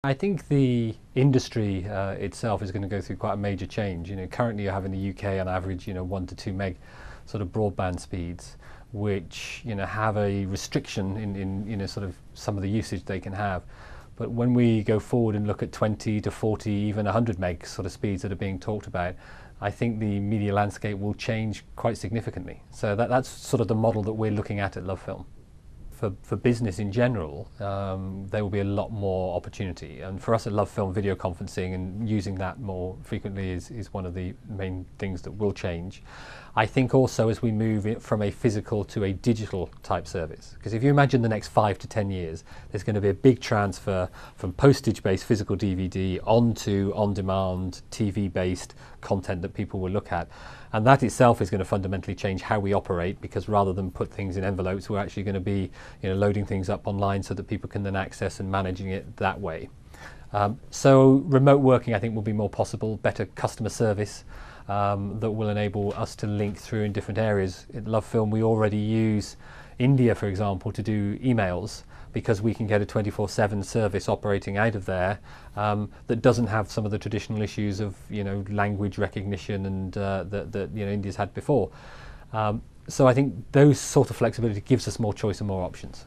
I think the industry itself is going to go through quite a major change. Currently you have in the UK on average, 1 to 2 meg sort of broadband speeds, which have a restriction in sort of some of the usage they can have. But when we go forward and look at 20 to 40, even 100 meg sort of speeds that are being talked about, I think the media landscape will change quite significantly. So that's sort of the model that we're looking at LoveFilm. For business in general, there will be a lot more opportunity. And for us at LoveFilm, video conferencing and using that more frequently is one of the main things that will change. I think also as we move it from a physical to a digital type service, because if you imagine the next 5 to 10 years, there's going to be a big transfer from postage-based physical DVD onto on-demand TV-based content that people will look at. And that itself is going to fundamentally change how we operate, because rather than put things in envelopes, we're actually going to be loading things up online so that people can then access and managing it that way. So remote working, I think, will be more possible, better customer service that will enable us to link through in different areas. At LoveFilm, we already use India, for example, to do emails, because we can get a 24/7 service operating out of there that doesn't have some of the traditional issues of language recognition and that India's had before. So I think those sort of flexibility gives us more choice and more options.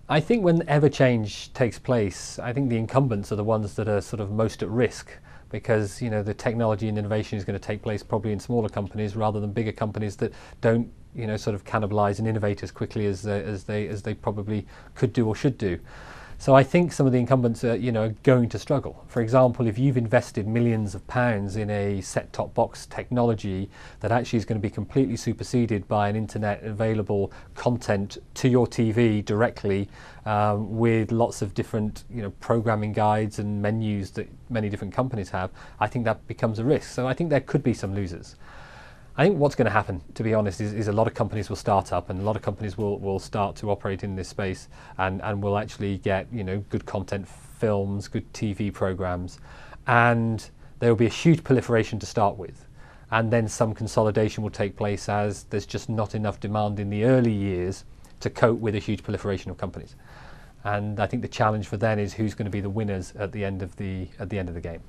I think whenever change takes place, I think the incumbents are the ones that are sort of most at risk, because the technology and innovation is going to take place probably in smaller companies rather than bigger companies that don't sort of cannibalize and innovate as quickly as they probably could do or should do. So I think some of the incumbents are going to struggle. For example, if you've invested millions of pounds in a set-top box technology that actually is going to be completely superseded by an internet available content to your TV directly, with lots of different programming guides and menus that many different companies have, I think that becomes a risk. So I think there could be some losers. I think what's going to happen, to be honest, is a lot of companies will start up, and a lot of companies will start to operate in this space, and will actually get good content films, good TV programs, and there will be a huge proliferation to start with, and then some consolidation will take place as there's just not enough demand in the early years to cope with a huge proliferation of companies. And I think the challenge for then is who's going to be the winners at the end of the game.